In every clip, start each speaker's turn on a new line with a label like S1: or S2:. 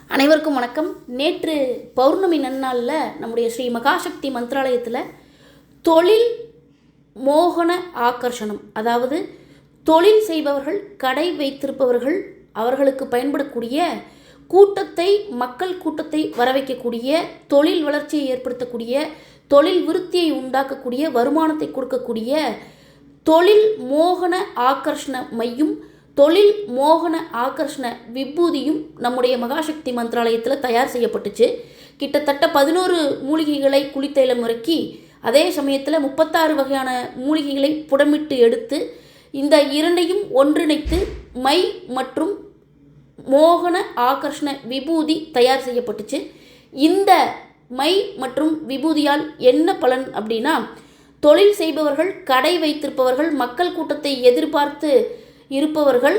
S1: அனைவருக்கும் வணக்கம். நேற்று பௌர்ணமி நன்னாளில் நம்முடைய ஸ்ரீ மகாசக்தி மந்திராலயத்தில் தொழில் மோகன ஆகர்ஷணம், அதாவது தொழில் செய்பவர்கள், கடை வைத்திருப்பவர்கள், அவர்களுக்கு பயன்படக்கூடிய கூட்டத்தை, மக்கள் கூட்டத்தை வர வைக்கக்கூடிய, தொழில் வளர்ச்சியை ஏற்படுத்தக்கூடிய, தொழில் விருத்தியை உண்டாக்கக்கூடிய, வருமானத்தை கொடுக்கக்கூடிய தொழில் மோகன ஆகர்ஷண மையும், தொழில் மோகன ஆகர்ஷண விபூதியும் நம்முடைய மகாசக்தி மந்திராலயத்தில் தயார் செய்யப்பட்டுச்சு. கிட்டத்தட்ட 11 மூலிகைகளை குளித்தைலம் இறக்கி, அதே சமயத்தில் 36 வகையான மூலிகைகளை புடமிட்டு எடுத்து இந்த இரண்டையும் ஒன்றிணைத்து மை மற்றும் மோகன ஆகர்ஷண விபூதி தயார் செய்யப்பட்டுச்சு. இந்த மை மற்றும் விபூதியால் என்ன பலன் அப்படின்னா, தொழில் செய்பவர்கள், கடை வைத்திருப்பவர்கள், மக்கள் கூட்டத்தை எதிர்பார்த்து இருப்பவர்கள்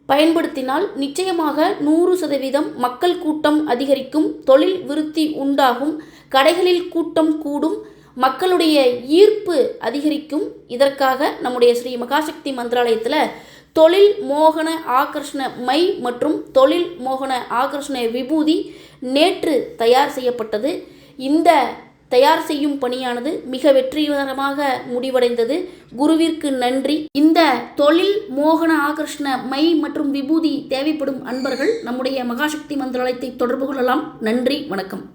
S1: பயன்படுத்தினால் நிச்சயமாக 100% மக்கள் கூட்டம் அதிகரிக்கும், தொழில் விருத்தி உண்டாகும், கடைகளில் கூட்டம் கூடும், மக்களுடைய ஈர்ப்பு அதிகரிக்கும். இதற்காக நம்முடைய ஸ்ரீ மகாசக்தி மந்திராலயத்தில் தொழில் மோகன ஆகர்ஷண மை மற்றும் தொழில் மோகன ஆகர்ஷண விபூதி நேற்று தயார் செய்யப்பட்டது. இந்த தயார் செய்யும் பணியானது மிக வெற்றிகரமாக முடிவடைந்தது. குருவிற்கு நன்றி. இந்த தொழில் மோகன ஆகர்ஷண மை மற்றும் விபூதி தேவைப்படும் அன்பர்கள் நம்முடைய மகாசக்தி மந்திராலயத்தை தொடர்பு கொள்ளலாம். நன்றி, வணக்கம்.